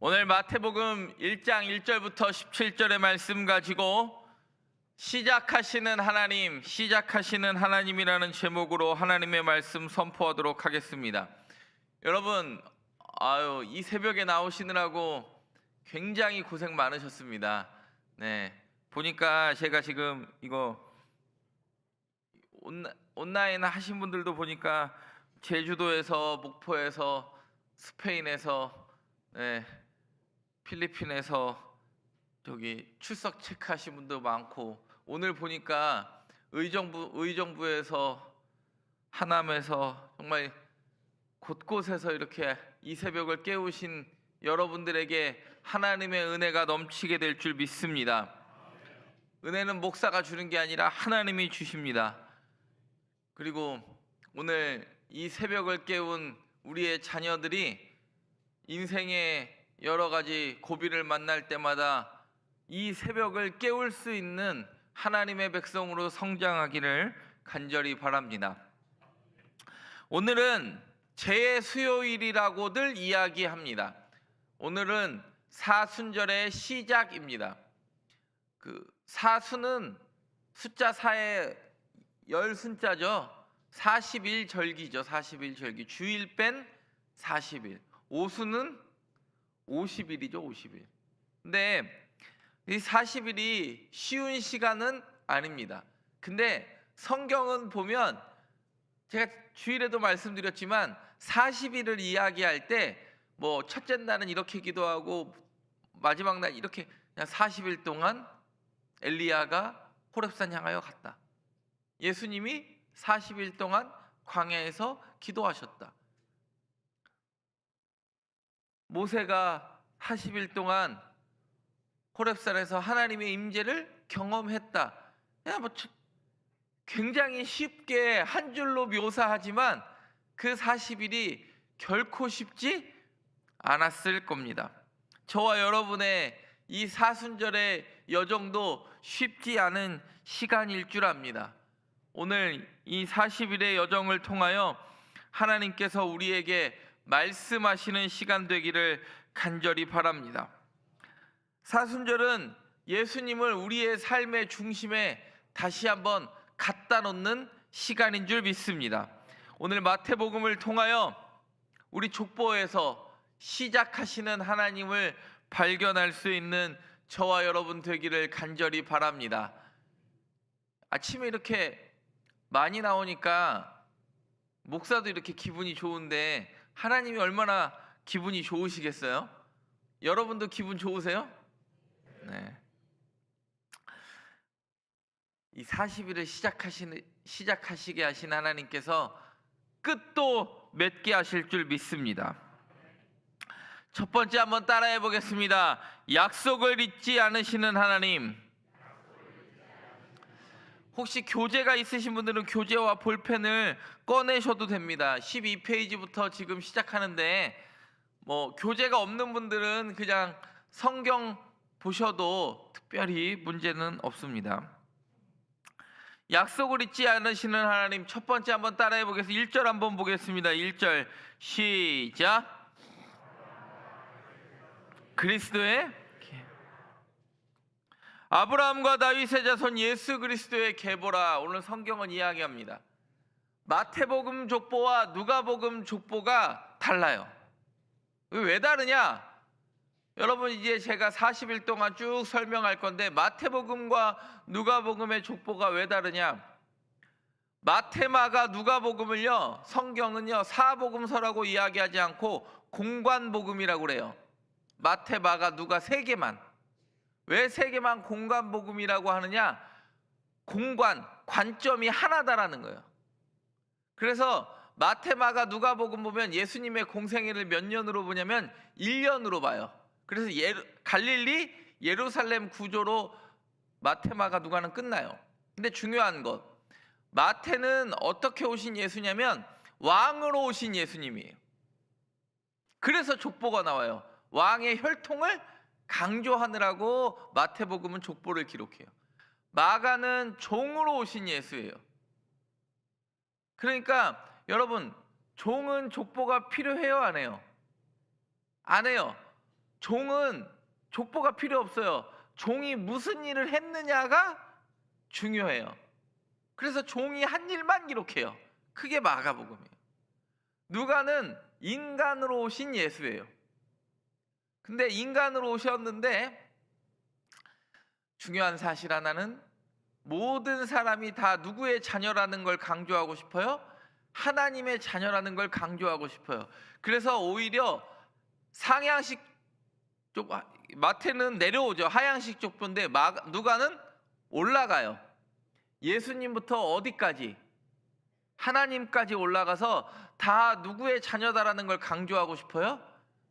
오늘 마태복음 1장 1절부터 17절의 말씀 가지고 시작하시는 하나님이라는 제목으로 하나님의 말씀 선포하도록 하겠습니다. 여러분, 이 새벽에 나오시느라고 굉장히 고생 많으셨습니다. 네, 보니까 제가 지금 이거 온라인 하신 분들도 보니까 제주도에서, 목포에서, 스페인에서, 네, 필리핀에서 저기 출석 체크하신 분도 많고, 오늘 보니까 의정부에서, 하남에서, 정말 곳곳에서 이렇게 이 새벽을 깨우신 여러분들에게 하나님의 은혜가 넘치게 될 줄 믿습니다. 은혜는 목사가 주는 게 아니라 하나님이 주십니다. 그리고 오늘 이 새벽을 깨운 우리의 자녀들이 인생의 여러 가지 고비를 만날 때마다 이 새벽을 깨울 수 있는 하나님의 백성으로 성장하기를 간절히 바랍니다. 오늘은 재수요일이라고들 이야기합니다. 오늘은 사순절의 시작입니다. 사수는 숫자 4의 열순자죠. 40일절기죠. 40일절기. 주일 뺀 40일. 오수는 50일이죠. 50일. 근데 이 40일이 쉬운 시간은 아닙니다. 근데 성경은 보면, 제가 주일에도 말씀드렸지만 40일을 이야기할 때 뭐 첫째 날은 이렇게 기도하고 마지막 날 이렇게, 그냥 40일 동안 엘리야가 호렙산 향하여 갔다. 예수님이 40일 동안 광야에서 기도하셨다. 모세가 40일 동안 호렙산에서 하나님의 임재를 경험했다. 그냥 굉장히 쉽게 한 줄로 묘사하지만 그 40일이 결코 쉽지 않았을 겁니다. 저와 여러분의 이 사순절의 여정도 쉽지 않은 시간일 줄 압니다. 오늘 이 40일의 여정을 통하여 하나님께서 우리에게 말씀하시는 시간 되기를 간절히 바랍니다. 사순절은 예수님을 우리의 삶의 중심에 다시 한번 갖다 놓는 시간인 줄 믿습니다. 오늘 마태복음을 통하여 우리 족보에서 시작하시는 하나님을 발견할 수 있는 저와 여러분 되기를 간절히 바랍니다. 아침에 이렇게 많이 나오니까 목사도 이렇게 기분이 좋은데 하나님이 얼마나 기분이 좋으시겠어요? 여러분도 기분 좋으세요? 네. 이 40일을 시작하시게 하신 하나님께서 끝도 맺게 하실 줄 믿습니다. 첫 번째 한번 따라해 보겠습니다. 약속을 잊지 않으시는 하나님. 혹시 교재가 있으신 분들은 교재와 볼펜을 꺼내셔도 됩니다. 12페이지부터 지금 시작하는데, 교재가 없는 분들은 그냥 성경 보셔도 특별히 문제는 없습니다. 약속을 잊지 않으시는 하나님, 첫 번째 한번 따라해 보겠습니다. 1절 한번 보겠습니다. 1절 시작. 그리스도의 아브라함과 다윗의 자손 예수 그리스도의 계보라. 오늘 성경은 이야기합니다. 마태복음 족보와 누가복음 족보가 달라요. 왜 다르냐? 여러분, 이제 제가 40일 동안 쭉 설명할 건데, 마태복음과 누가복음의 족보가 왜 다르냐? 마태, 마가, 누가복음을요, 성경은요 사복음서라고 이야기하지 않고 공관복음이라고 그래요. 마태, 마가, 누가 세 개만. 왜 세 개만 공관복음이라고 하느냐? 관점이 하나다라는 거예요. 그래서 마태, 마가, 누가복음 보면 예수님의 공생애를 몇 년으로 보냐면 1년으로 봐요. 그래서 갈릴리, 예루살렘 구조로 마태, 마가, 누가는 끝나요. 근데 중요한 것, 마태는 어떻게 오신 예수냐면 왕으로 오신 예수님이에요. 그래서 족보가 나와요. 왕의 혈통을 강조하느라고 마태복음은 족보를 기록해요. 마가는 종으로 오신 예수예요. 그러니까 여러분, 종은 족보가 필요해요, 안 해요? 안 해요. 종은 족보가 필요 없어요. 종이 무슨 일을 했느냐가 중요해요. 그래서 종이 한 일만 기록해요. 그게 마가복음이에요. 누가는 인간으로 오신 예수예요. 근데 인간으로 오셨는데 중요한 사실 하나는 모든 사람이 다 누구의 자녀라는 걸 강조하고 싶어요? 하나님의 자녀라는 걸 강조하고 싶어요. 그래서 오히려 상향식 쪽, 마태는 내려오죠. 하향식 족보인데 누가는 올라가요. 예수님부터 어디까지? 하나님까지 올라가서 다 누구의 자녀다라는 걸 강조하고 싶어요?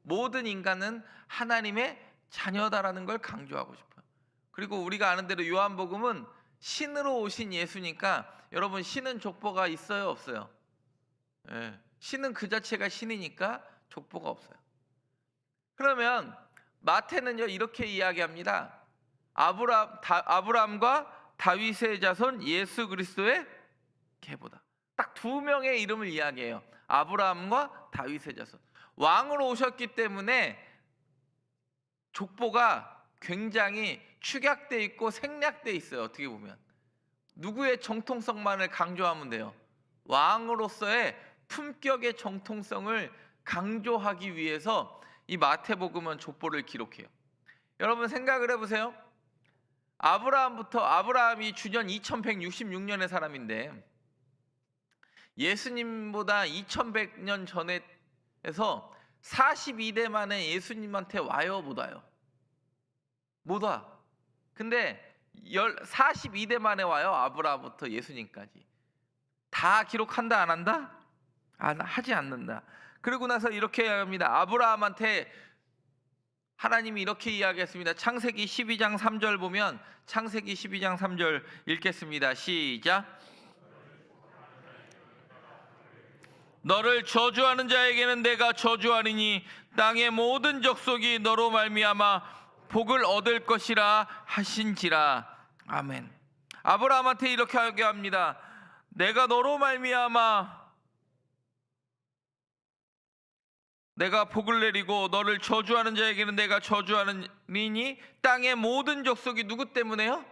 모든 인간은 하나님의 자녀다라는 걸 강조하고 싶어요. 그리고 우리가 아는 대로 요한복음은 신으로 오신 예수니까 여러분, 신은 족보가 있어요, 없어요? 예, 신은 그 자체가 신이니까 족보가 없어요. 그러면 마태는요 이렇게 이야기합니다. 아브라함과 다윗의 자손 예수 그리스도의 계보다. 딱 두 명의 이름을 이야기해요. 아브라함과 다윗의 자손. 왕으로 오셨기 때문에 족보가 굉장히 축약돼 있고 생략돼 있어요. 어떻게 보면 누구의 정통성만을 강조하면 돼요. 왕으로서의 품격의 정통성을 강조하기 위해서 이 마태복음은 족보를 기록해요. 여러분 생각을 해보세요. 아브라함이 주년 2166년의 사람인데 예수님보다 2100년 전에 해서 42대 만에 예수님한테 와요, 못 와요? 못 와. 근데 42대 만에 와요. 아브라함부터 예수님까지. 다 기록한다, 안 한다? 하지 않는다. 그러고 나서 이렇게 이야기합니다. 아브라함한테 하나님이 이렇게 이야기했습니다. 창세기 12장 3절 보면 창세기 12장 3절 읽겠습니다. 시작. 너를 저주하는 자에게는 내가 저주하리니 땅의 모든 족속이 너로 말미암아 복을 얻을 것이라 하신지라. 아멘. 아브라함한테 이렇게 이야기합니다. 내가 너로 말미암아 내가 복을 내리고 너를 저주하는 자에게는 내가 저주하리니 땅의 모든 족속이 누구 때문에요?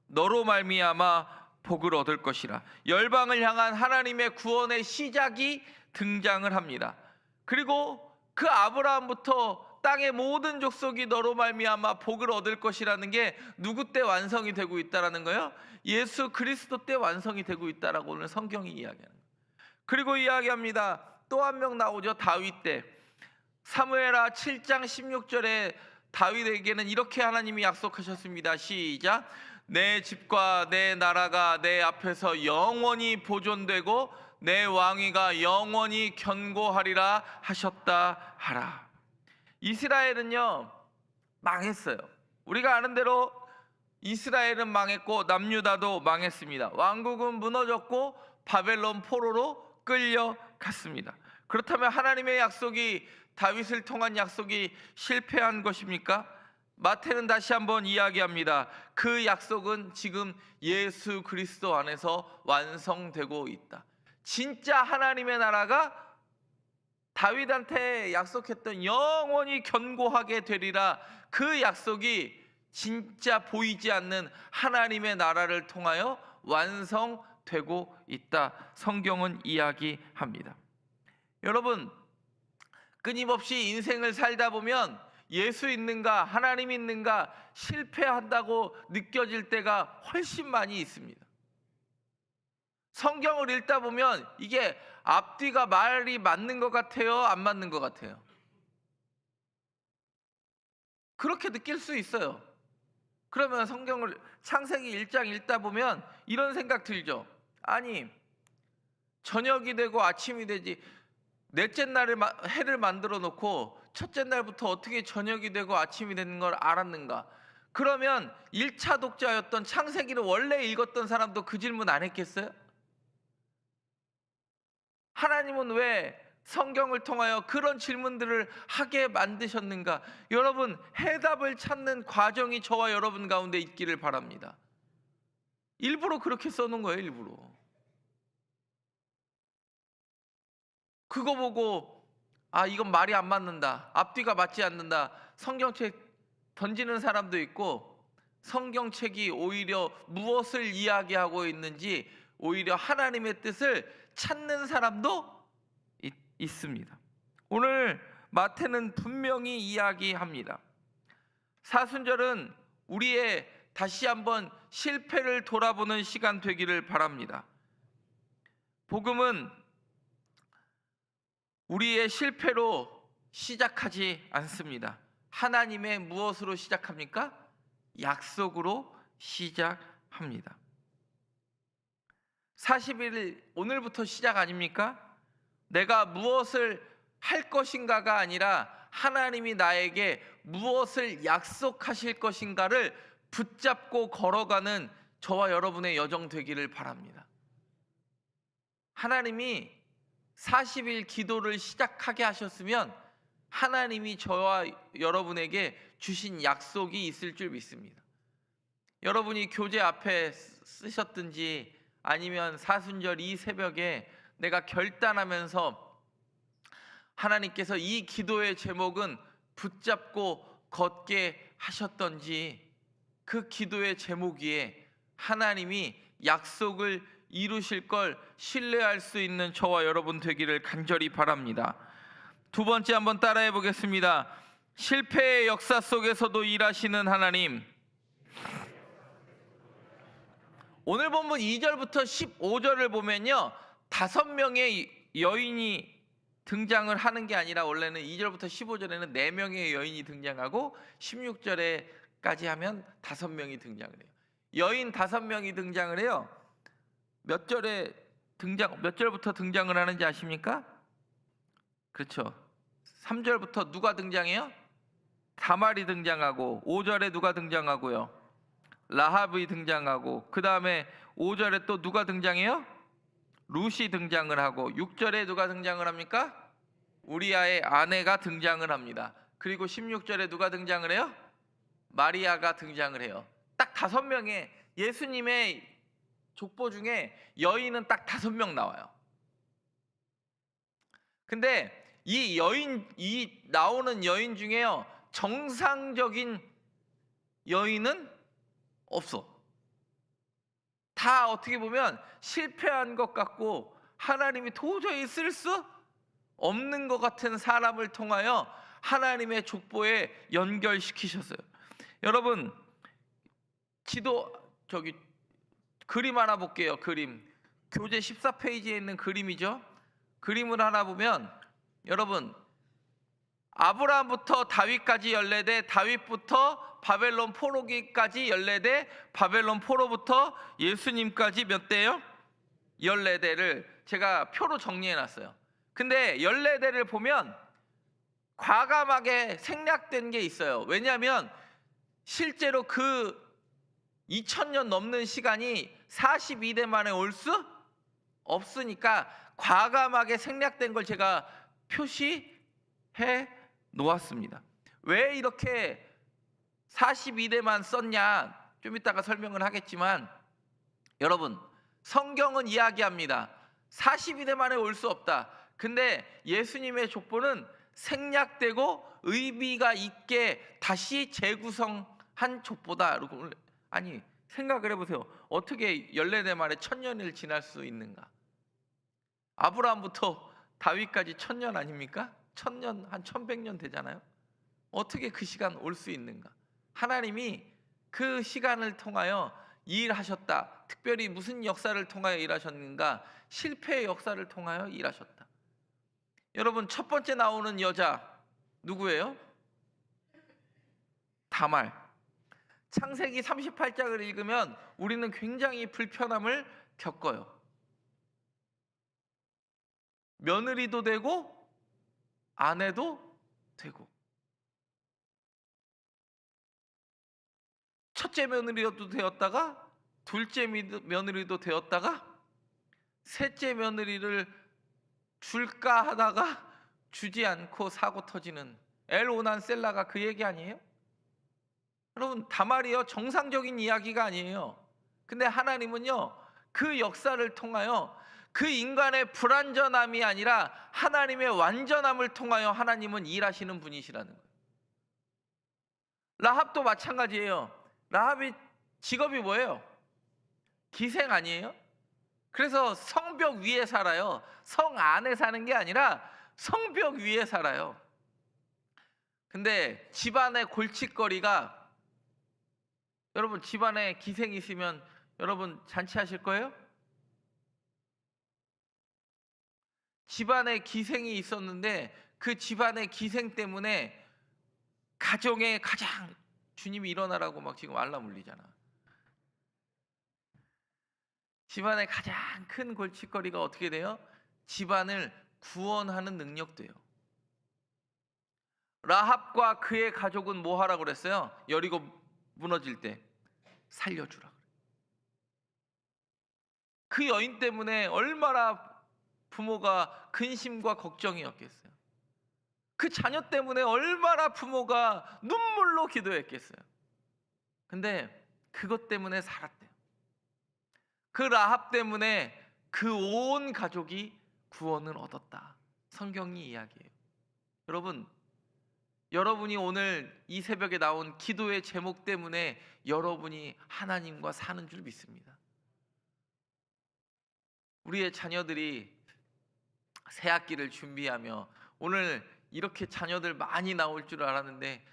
너로 말미암아 복을 얻을 것이라. 열방을 향한 하나님의 구원의 시작이 등장을 합니다. 그리고 그 아브라함부터 땅의 모든 족속이 너로 말미암아 복을 얻을 것이라는 게 누구 때 완성이 되고 있다라는 거예요? 예수 그리스도 때 완성이 되고 있다라고 오늘 성경이 이야기하는 거예요. 그리고 이야기합니다. 또 한 명 나오죠. 다윗 때. 사무엘하 7장 16절에 다윗에게는 이렇게 하나님이 약속하셨습니다. 시작. 내 집과 내 나라가 내 앞에서 영원히 보존되고 내 왕위가 영원히 견고하리라 하셨다 하라. 이스라엘은요 망했어요. 우리가 아는 대로 이스라엘은 망했고 남유다도 망했습니다. 왕국은 무너졌고 바벨론 포로로 끌려갔습니다. 그렇다면 하나님의 약속이, 다윗을 통한 약속이 실패한 것입니까? 마태는 다시 한번 이야기합니다. 그 약속은 지금 예수 그리스도 안에서 완성되고 있다. 진짜 하나님의 나라가 다윗한테 약속했던 영원히 견고하게 되리라, 그 약속이 진짜 보이지 않는 하나님의 나라를 통하여 완성되고 있다. 성경은 이야기합니다. 여러분, 끊임없이 인생을 살다 보면 예수 있는가, 하나님 있는가 실패한다고 느껴질 때가 훨씬 많이 있습니다. 성경을 읽다 보면 이게 앞뒤가 말이 맞는 것 같아요, 안 맞는 것 같아요? 그렇게 느낄 수 있어요. 그러면 성경을 창세기 1장 읽다 보면 이런 생각 들죠. 아니, 저녁이 되고 아침이 되지, 넷째 날에 해를 만들어 놓고 첫째 날부터 어떻게 저녁이 되고 아침이 되는 걸 알았는가? 그러면 1차 독자였던 창세기를 원래 읽었던 사람도 그 질문 안 했겠어요? 하나님은 왜 성경을 통하여 그런 질문들을 하게 만드셨는가? 여러분, 해답을 찾는 과정이 저와 여러분 가운데 있기를 바랍니다. 일부러 그렇게 써놓은 거예요, 일부러. 그거 보고 아, 이건 말이 안 맞는다, 앞뒤가 맞지 않는다, 성경책 던지는 사람도 있고, 성경책이 오히려 무엇을 이야기하고 있는지 오히려 하나님의 뜻을 찾는 사람도 있습니다. 오늘 마태는 분명히 이야기합니다. 사순절은 우리의 다시 한번 실패를 돌아보는 시간 되기를 바랍니다. 복음은 우리의 실패로 시작하지 않습니다. 하나님의 무엇으로 시작합니까? 약속으로 시작합니다. 40일 오늘부터 시작 아닙니까? 내가 무엇을 할 것인가가 아니라 하나님이 나에게 무엇을 약속하실 것인가를 붙잡고 걸어가는 저와 여러분의 여정 되기를 바랍니다. 하나님이 40일 기도를 시작하게 하셨으면 하나님이 저와 여러분에게 주신 약속이 있을 줄 믿습니다. 여러분이 교재 앞에 쓰셨든지 아니면 사순절 이 새벽에 내가 결단하면서 하나님께서 이 기도의 제목은 붙잡고 걷게 하셨던지, 그 기도의 제목 위에 하나님이 약속을 이루실 걸 신뢰할 수 있는 저와 여러분 되기를 간절히 바랍니다. 두 번째 한번 따라해 보겠습니다. 실패의 역사 속에서도 일하시는 하나님. 오늘 본문 2절부터 15절을 보면요, 5명의 여인이 등장을 하는 게 아니라 원래는 2절부터 15절에는 4명의 여인이 등장하고 16절에까지 하면 5명이 등장을 해요. 여인 5명이 등장을 해요. 몇 절부터 등장을 하는지 아십니까? 그렇죠. 3절부터 누가 등장해요? 다말이 등장하고, 5절에 누가 등장하고요? 라합이 등장하고, 그 다음에 5절에 또 누가 등장해요? 룻이 등장을 하고, 6절에 누가 등장을 합니까? 우리아의 아내가 등장을 합니다. 그리고 16절에 누가 등장을 해요? 마리아가 등장을 해요. 딱 5명의 예수님의 족보 중에 여인은 딱 5명 나와요. 근데 이 나오는 여인 중에요, 정상적인 여인은 없어. 다 어떻게 보면 실패한 것 같고 하나님이 도저히 쓸 수 없는 것 같은 사람을 통하여 하나님의 족보에 연결시키셨어요. 여러분, 그림 하나 볼게요. 그림. 교재 14페이지에 있는 그림이죠. 그림을 하나 보면 여러분, 아브라함부터 다윗까지 14대, 다윗부터 바벨론 포로기까지 14대, 바벨론 포로부터 예수님까지 몇 대요? 14대를 제가 표로 정리해 놨어요. 근데 14대를 보면 과감하게 생략된 게 있어요. 왜냐하면 실제로 그 2000년 넘는 시간이 42대 만에 올 수 없으니까 과감하게 생략된 걸 제가 표시해 놓았습니다. 왜 이렇게 42대만 썼냐, 좀 이따가 설명을 하겠지만, 여러분, 성경은 이야기합니다. 42대 만에 올 수 없다. 근데 예수님의 족보는 생략되고 의미가 있게 다시 재구성한 족보다. 아니, 생각을 해보세요. 어떻게 14대 만에 1000년을 지날 수 있는가? 아브라함부터 다윗까지 1000년 아닙니까? 1000년, 한 1100년 되잖아요. 어떻게 그 시간 올 수 있는가? 하나님이 그 시간을 통하여 일하셨다. 특별히 무슨 역사를 통하여 일하셨는가? 실패의 역사를 통하여 일하셨다. 여러분, 첫 번째 나오는 여자 누구예요? 다말. 창세기 38장을 읽으면 우리는 굉장히 불편함을 겪어요. 며느리도 되고 아내도 되고, 첫째 며느리도 되었다가 둘째 며느리도 되었다가 셋째 며느리를 줄까 하다가 주지 않고 사고 터지는 엘오난 셀라가 그 얘기 아니에요? 여러분, 다말이요, 정상적인 이야기가 아니에요. 근데 하나님은요, 그 역사를 통하여 그 인간의 불완전함이 아니라 하나님의 완전함을 통하여 하나님은 일하시는 분이시라는 거예요. 라합도 마찬가지예요. 라합이 직업이 뭐예요? 기생 아니에요? 그래서 성벽 위에 살아요. 성 안에 사는 게 아니라 성벽 위에 살아요. 근데 집안의 골칫거리가, 여러분 집안에 기생이 있으면 여러분 잔치하실 거예요? 집안에 기생이 있었는데 그 집안의 기생 때문에 가정에 가장, 주님이 일어나라고 막 지금 알람 울리잖아. 집안의 가장 큰 골칫거리가 어떻게 돼요? 집안을 구원하는 능력도요. 라합과 그의 가족은 뭐 하라고 그랬어요? 여리고 무너질 때 살려주라. 그 여인 때문에 얼마나 부모가 근심과 걱정이었겠어요. 그 자녀 때문에 얼마나 부모가 눈물로 기도했겠어요. 근데 그것 때문에 살았대요. 그 라합 때문에 그 온 가족이 구원을 얻었다. 성경이 이야기해요. 여러분이 오늘 이 새벽에 나온 기도의 제목 때문에 여러분이 하나님과 사는 줄 믿습니다. 우리의 자녀들이 새학기를 준비하며, 오늘 이렇게 자녀들 많이 나올 줄 알았는데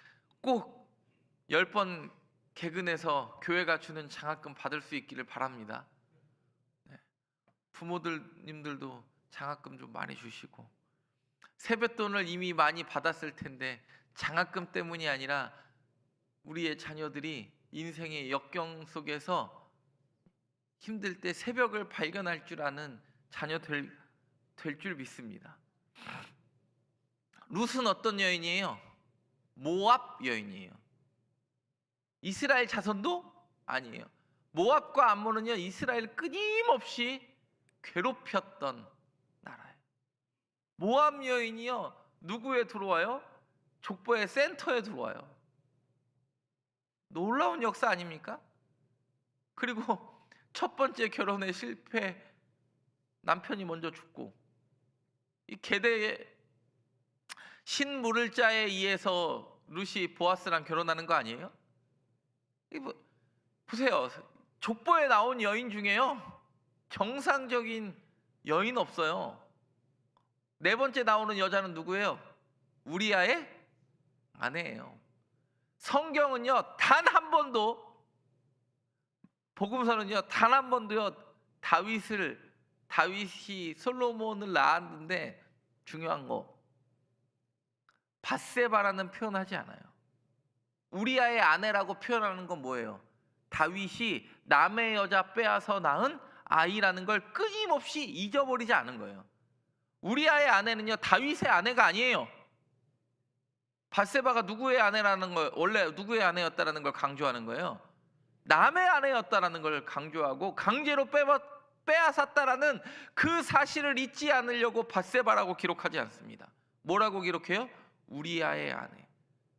꼭 10번 개근해서 교회가 주는 장학금 받을 수 있기를 바랍니다. 부모님들도 장학금 좀 많이 주시고, 세뱃돈을 이미 많이 받았을 텐데 장학금 때문이 아니라 우리의 자녀들이 인생의 역경 속에서 힘들 때 새벽을 발견할 줄 아는 자녀 될 줄 믿습니다. 룻은 어떤 여인이에요? 모압 여인이에요. 이스라엘 자손도 아니에요. 모압과 암몬은요, 이스라엘을 끊임없이 괴롭혔던 나라예요. 모압 여인이요, 누구에 들어와요? 족보의 센터에 들어와요. 놀라운 역사 아닙니까? 그리고 첫 번째 결혼에 실패, 남편이 먼저 죽고, 이 게대의 신물을 자에 의해서 룻이 보아스랑 결혼하는 거 아니에요? 보세요. 족보에 나온 여인 중에요, 정상적인 여인 없어요. 네 번째 나오는 여자는 누구예요? 우리아의 아내예요. 성경은요, 단 한 번도, 복음서는요, 단 한 번도요, 다윗이 솔로몬을 낳았는데, 중요한 거, 밧세바라는 표현하지 않아요. 우리아의 아내라고 표현하는 건 뭐예요? 다윗이 남의 여자 빼앗아 낳은 아이라는 걸 끊임없이 잊어버리지 않은 거예요. 우리아의 아내는요, 다윗의 아내가 아니에요. 밧세바가 누구의 아내라는 걸, 원래 누구의 아내였다라는 걸 강조하는 거예요. 남의 아내였다라는 걸 강조하고, 강제로 빼앗았다라는 그 사실을 잊지 않으려고 밧세바라고 기록하지 않습니다. 뭐라고 기록해요? 우리아의 아내.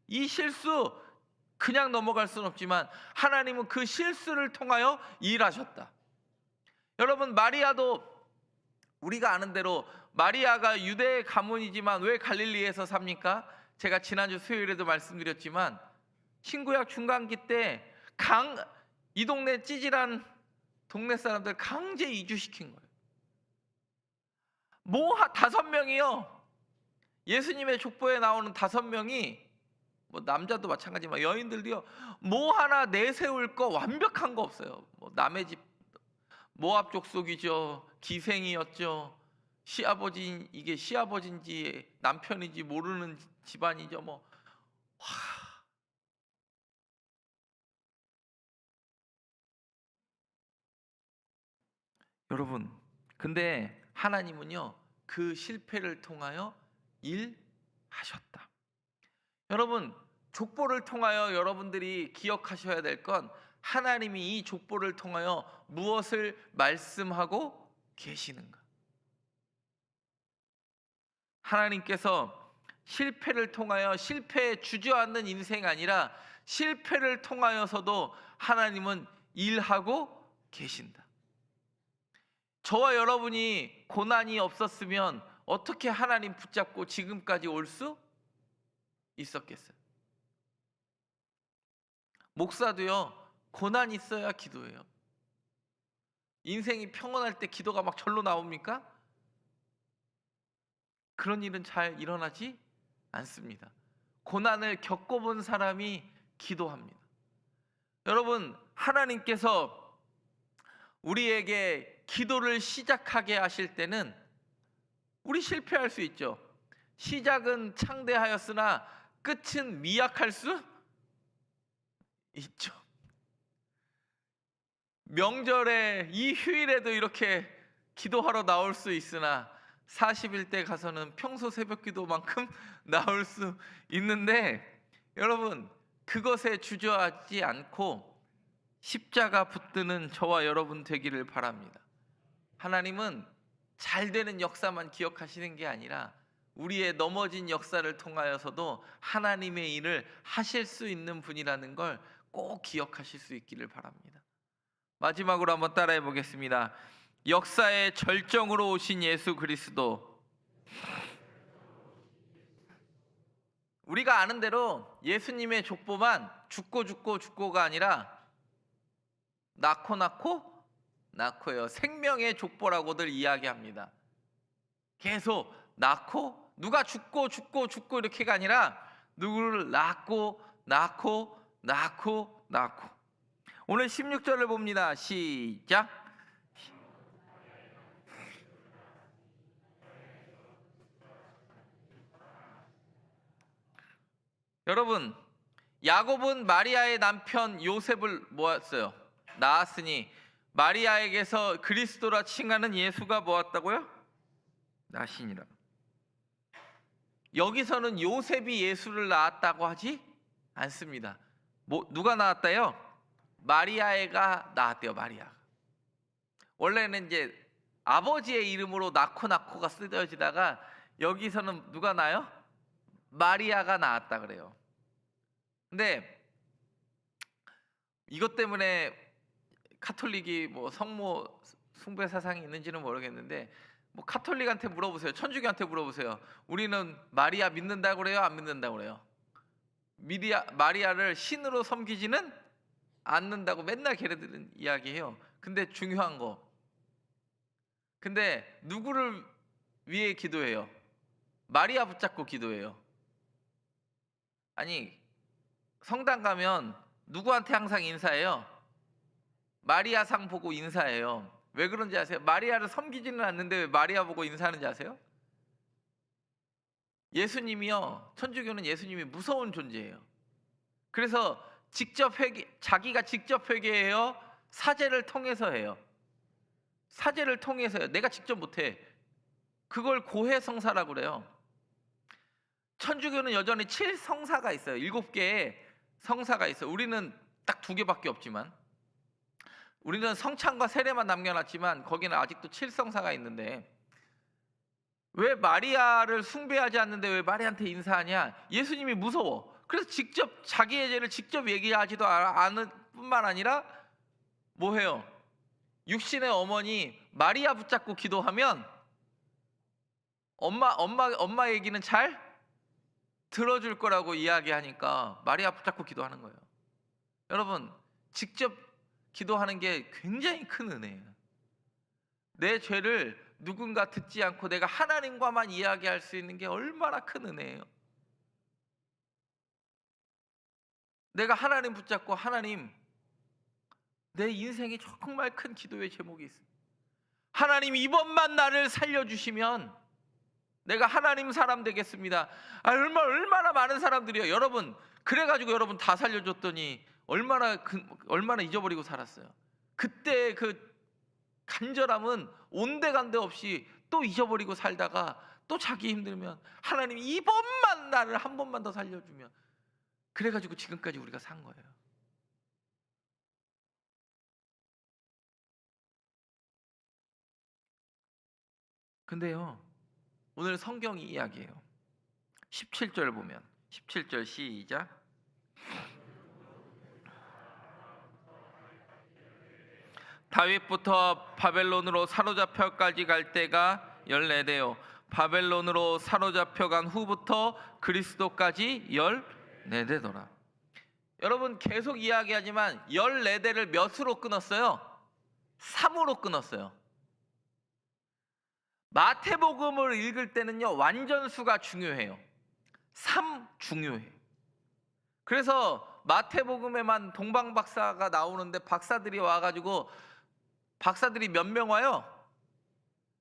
이 실수 그냥 넘어갈 수는 없지만 하나님은 그 실수를 통하여 일하셨다. 여러분, 마리아도 우리가 아는 대로 마리아가 유대 가문이지만 왜 갈릴리에서 삽니까? 제가 지난주 수요일에도 말씀드렸지만 신구약 중간기 때 이 동네 찌질한 동네 사람들 강제 이주시킨 거예요. 뭐 5명이요. 예수님의 족보에 나오는 5명이, 뭐 남자도 마찬가지지만 여인들도요, 뭐 하나 내세울 거 완벽한 거 없어요. 뭐 남의 집, 모압 족속이죠. 기생이었죠. 이게 시아버지인지 남편인지 모르는 집안이죠. 여러분, 근데 하나님은요, 그 실패를 통하여 일하셨다. 여러분, 족보를 통하여 여러분들이 기억하셔야 될 건, 하나님이 이 족보를 통하여 무엇을 말씀하고 계시는가. 하나님께서 실패를 통하여 실패에 주저앉는 인생이 아니라 실패를 통하여서도 하나님은 일하고 계신다. 저와 여러분이 고난이 없었으면 어떻게 하나님 붙잡고 지금까지 올 수 있었겠어요? 목사도요, 고난이 있어야 기도해요. 인생이 평온할 때 기도가 막 절로 나옵니까? 그런 일은 잘 일어나지 않습니다. 고난을 겪어본 사람이 기도합니다. 여러분, 하나님께서 우리에게 기도를 시작하게 하실 때는 우리 실패할 수 있죠. 시작은 창대하였으나 끝은 미약할 수 있죠. 명절에 이 휴일에도 이렇게 기도하러 나올 수 있으나 40일 때 가서는 평소 새벽 기도만큼 나올 수 있는데, 여러분, 그것에 주저하지 않고 십자가 붙드는 저와 여러분 되기를 바랍니다. 하나님은 잘 되는 역사만 기억하시는 게 아니라 우리의 넘어진 역사를 통하여서도 하나님의 일을 하실 수 있는 분이라는 걸 꼭 기억하실 수 있기를 바랍니다. 마지막으로 한번 따라해 보겠습니다. 역사의 절정으로 오신 예수 그리스도. 우리가 아는 대로 예수님의 족보만 죽고가 아니라 낳고요. 생명의 족보라고들 이야기합니다. 계속 낳고, 누가 죽고 이렇게가 아니라 누구를 낳고. 오늘 16절을 봅니다. 시작. 여러분, 야곱은 마리아의 남편 요셉을 모았어요. 낳았으니 마리아에게서 그리스도라 칭하는 예수가 모았다고요? 나시니라. 여기서는 요셉이 예수를 낳았다고 하지 않습니다. 누가 낳았다요? 마리아가 낳았대요. 마리아. 원래는 이제 아버지의 이름으로 낳고가 쓰여지다가 여기서는 누가 낳아요? 마리아가 낳았다 그래요. 근데 이것 때문에 카톨릭이 성모 숭배 사상이 있는지는 모르겠는데, 카톨릭한테 물어보세요. 천주교한테 물어보세요. 우리는 마리아 믿는다고 그래요? 안 믿는다고 그래요? 마리아를 신으로 섬기지는 않는다고 맨날 걔네들은 이야기해요. 근데 중요한 거, 근데 누구를 위해 기도해요? 마리아 붙잡고 기도해요. 아니, 성당 가면 누구한테 항상 인사해요? 마리아 상 보고 인사해요. 왜 그런지 아세요? 마리아를 섬기지는 않는데 왜 마리아 보고 인사하는지 아세요? 예수님이요, 천주교는 예수님이 무서운 존재예요. 그래서 자기가 직접 회개해요? 사제를 통해서 해요? 사제를 통해서요. 내가 직접 못해. 그걸 고해성사라고 그래요. 천주교는 여전히 7성사가 있어요. 7개의 성사가 있어요. 우리는 딱 2개밖에 없지만, 우리는 성찬과 세례만 남겨놨지만 거기는 아직도 7성사가 있는데, 왜 마리아를 숭배하지 않는데 왜 마리아한테 인사하냐? 예수님이 무서워. 그래서 직접 자기의 죄를 직접 얘기하지도 않을 뿐만 아니라 뭐해요? 육신의 어머니 마리아 붙잡고 기도하면 엄마 얘기는 잘 들어줄 거라고 이야기하니까 마리아 붙잡고 기도하는 거예요. 여러분, 직접 기도하는 게 굉장히 큰 은혜예요. 내 죄를 누군가 듣지 않고 내가 하나님과만 이야기할 수 있는 게 얼마나 큰 은혜예요. 내가 하나님 붙잡고, 하나님, 내 인생에 정말 큰 기도의 제목이 있어요. 하나님, 이번만 나를 살려주시면 내가 하나님 사람 되겠습니다. 얼마나 많은 사람들이요. 여러분, 그래가지고 여러분 다 살려줬더니 얼마나 잊어버리고 살았어요. 그때 그 간절함은 온데간데 없이 또 잊어버리고 살다가 또 자기 힘들면 하나님, 이번만 나를 한 번만 더 살려주면, 그래가지고 지금까지 우리가 산 거예요. 근데요, 오늘 성경이 이야기해요. 17절 보면, 17절 시작. 다윗부터 바벨론으로 사로잡혀까지 갈 때가 14대요. 바벨론으로 사로잡혀간 후부터 그리스도까지 14대더라. 여러분 계속 이야기하지만 14대를 몇으로 끊었어요? 3으로 끊었어요. 마태복음을 읽을 때는요 완전수가 중요해요. 3 중요해요. 그래서 마태복음에만 동방박사가 나오는데 박사들이 와가지고 박사들이 몇 명 와요?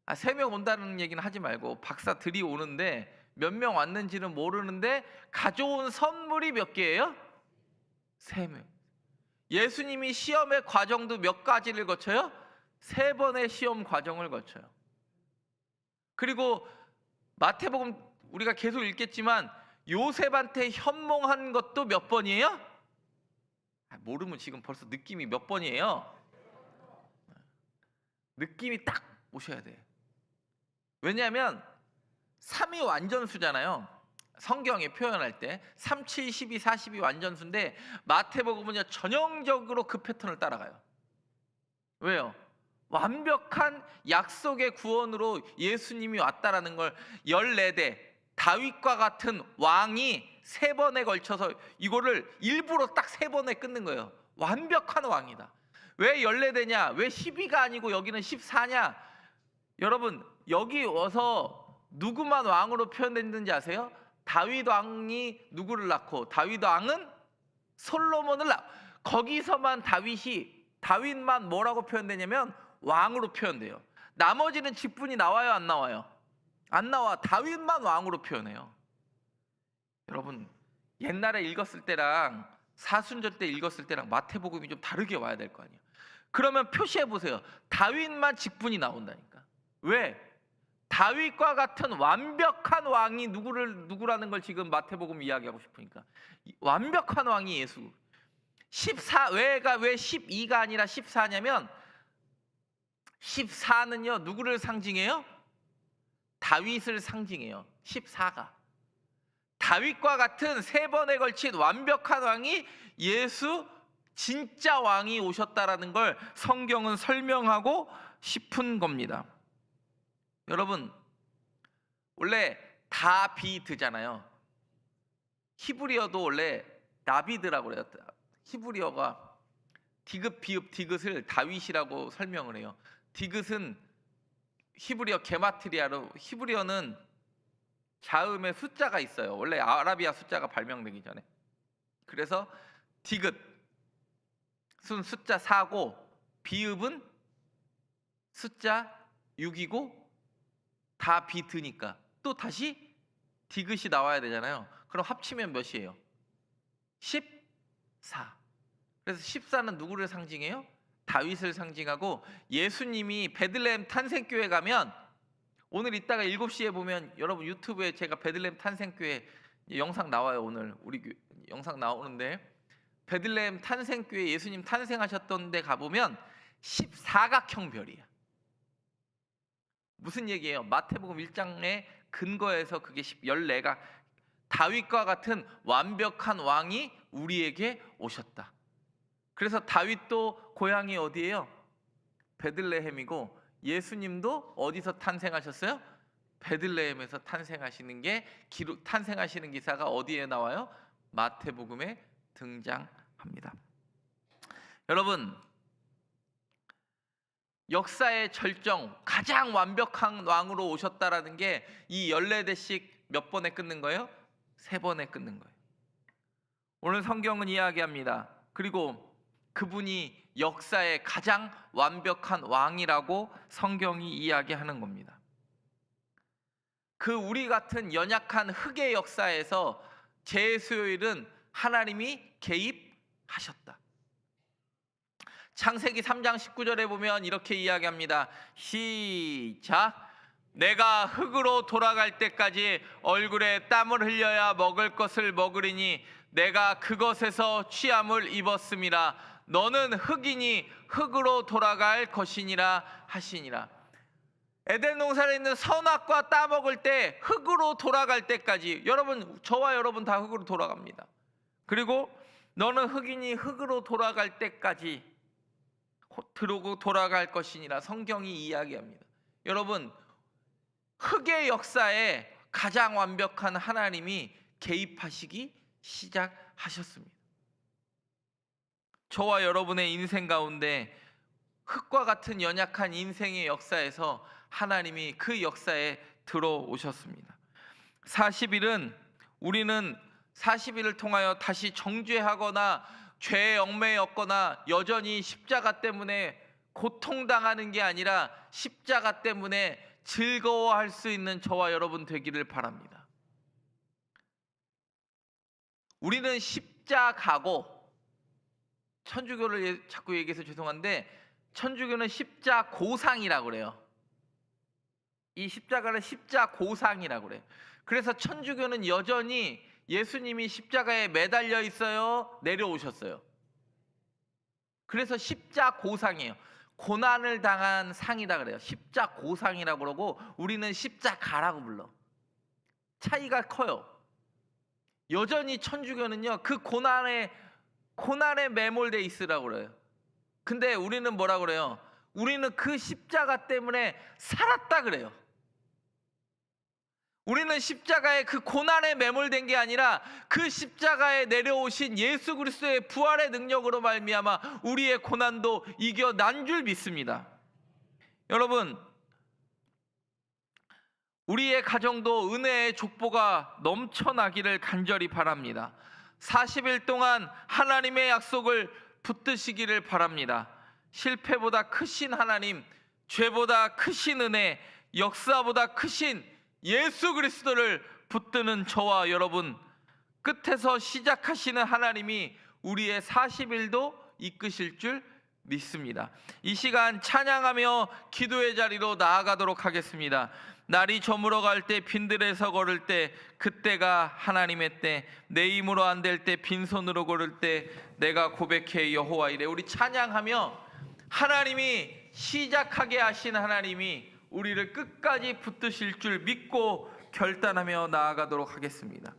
3명 온다는 얘기는 하지 말고 박사들이 오는데 몇 명 왔는지는 모르는데 가져온 선물이 몇 개예요? 3명. 예수님이 시험의 과정도 몇 가지를 거쳐요? 3번의 시험 과정을 거쳐요. 그리고 마태복음 우리가 계속 읽겠지만 요셉한테 현몽한 것도 몇 번이에요? 모르면 지금 벌써 느낌이 몇 번이에요? 느낌이 딱 오셔야 돼요. 왜냐하면 3이 완전수잖아요. 성경에 표현할 때 3, 7, 12, 40이 완전수인데 마태복음은요 전형적으로 그 패턴을 따라가요. 왜요? 완벽한 약속의 구원으로 예수님이 왔다라는 걸 14대 다윗과 같은 왕이 3번에 걸쳐서 이거를 일부러 딱 3번에 끊는 거예요. 완벽한 왕이다. 왜 14대냐? 왜 12가 아니고 여기는 14냐? 여러분 여기 와서 누구만 왕으로 표현됐는지 아세요? 다윗 왕이 누구를 낳고 다윗 왕은 솔로몬을 낳고 거기서만 다윗만 뭐라고 표현되냐면 왕으로 표현돼요. 나머지는 직분이 나와요 안 나와요? 안 나와. 다윗만 왕으로 표현해요. 여러분 옛날에 읽었을 때랑 사순절 때 읽었을 때랑 마태복음이 좀 다르게 와야 될 거 아니에요. 그러면 표시해 보세요. 다윗만 직분이 나온다니까. 왜? 다윗과 같은 완벽한 왕이 누구라는 걸 지금 마태복음 이야기하고 싶으니까. 완벽한 왕이 예수. 14 왜 12가 아니라 14냐면 14는요 누구를 상징해요? 다윗을 상징해요. 14가 다윗과 같은 3번에 걸친 완벽한 왕이 예수 진짜 왕이 오셨다라는 걸 성경은 설명하고 싶은 겁니다. 여러분 원래 다비드잖아요. 히브리어도 원래 다비드라고 그래요. 히브리어가 디귿 비읍 디귿을 다윗이라고 설명을 해요. 디귿은 히브리어 게마트리아로 히브리어는 자음에 숫자가 있어요. 원래 아라비아 숫자가 발명되기 전에. 그래서 디귿 순 숫자 4고 비읍은 숫자 6이고 다 비드니까 또 다시 디귿이 나와야 되잖아요. 그럼 합치면 몇이에요? 14. 그래서 14는 누구를 상징해요? 다윗을 상징하고 예수님이 베들레헴 탄생교회 가면 오늘 이따가 7시에 보면 여러분 유튜브에 제가 베들레헴 탄생교회 영상 나와요. 오늘 우리 영상 나오는데 베들레헴 탄생교회 예수님 탄생하셨던 데 가보면 14각형 별이야. 무슨 얘기예요? 마태복음 1장의 근거에서 그게 14가 다윗과 같은 완벽한 왕이 우리에게 오셨다. 그래서 다윗도 고향이 어디예요? 베들레헴이고 예수님도 어디서 탄생하셨어요? 베들레헴에서 탄생하시는 기사가 어디에 나와요? 마태복음에 등장합니다. 여러분 역사의 절정 가장 완벽한 왕으로 오셨다라는 게 이 14대씩 몇 번에 끊는 거예요? 3번에 끊는 거예요. 오늘 성경은 이야기합니다. 그리고 그분이 역사의 가장 완벽한 왕이라고 성경이 이야기하는 겁니다. 그 우리 같은 연약한 흙의 역사에서 재수요일은 하나님이 개입하셨다. 창세기 3장 19절에 보면 이렇게 이야기합니다. 시작. 내가 흙으로 돌아갈 때까지 얼굴에 땀을 흘려야 먹을 것을 먹으리니 내가 그것에서 취함을 입었음이라. 너는 흙이니 흙으로 돌아갈 것이니라 하시니라. 에덴 동산에 있는 선악과 따먹을 때 흙으로 돌아갈 때까지 여러분 저와 여러분 다 흙으로 돌아갑니다. 그리고 너는 흙이니 흙으로 돌아갈 때까지 들어오고 돌아갈 것이니라 성경이 이야기합니다. 여러분, 흑의 역사에 가장 완벽한 하나님이 개입하시기 시작하셨습니다. 저와 여러분의 인생 가운데 흙과 같은 연약한 인생의 역사에서 하나님이 그 역사에 들어오셨습니다. 40일은 우리는 40일을 통하여 다시 정죄하거나 죄에 얽매였거나 여전히 십자가 때문에 고통당하는 게 아니라 십자가 때문에 즐거워할 수 있는 저와 여러분 되기를 바랍니다. 우리는 십자가고, 천주교를 자꾸 얘기해서 죄송한데 천주교는 십자고상이라고 그래요. 이 십자가를 십자고상이라고 그래요. 그래서 천주교는 여전히 예수님이 십자가에 매달려 있어요, 내려오셨어요. 그래서 십자고상이에요. 고난을 당한 상이다 그래요. 십자고상이라고 그러고 우리는 십자가라고 불러. 차이가 커요. 여전히 천주교는요, 그 고난에 매몰돼 있으라고 그래요. 근데 우리는 뭐라고 그래요? 우리는 그 십자가 때문에 살았다 그래요. 우리는 십자가의 그 고난에 매몰된 게 아니라 그 십자가에 내려오신 예수 그리스도의 부활의 능력으로 말미암아 우리의 고난도 이겨난 줄 믿습니다. 여러분, 우리의 가정도 은혜의 족보가 넘쳐나기를 간절히 바랍니다. 40일 동안 하나님의 약속을 붙드시기를 바랍니다. 실패보다 크신 하나님, 죄보다 크신 은혜, 역사보다 크신 예수 그리스도를 붙드는 저와 여러분, 끝에서 시작하시는 하나님이 우리의 40일도 이끄실 줄 믿습니다. 이 시간 찬양하며 기도의 자리로 나아가도록 하겠습니다. 날이 저물어 갈 때, 빈들에서 걸을 때, 그때가 하나님의 때, 내 힘으로 안 될 때, 빈손으로 걸을 때 내가 고백해 여호와 이래. 우리 찬양하며 하나님이 시작하게 하신 하나님이 우리를 끝까지 붙드실 줄 믿고 결단하며 나아가도록 하겠습니다.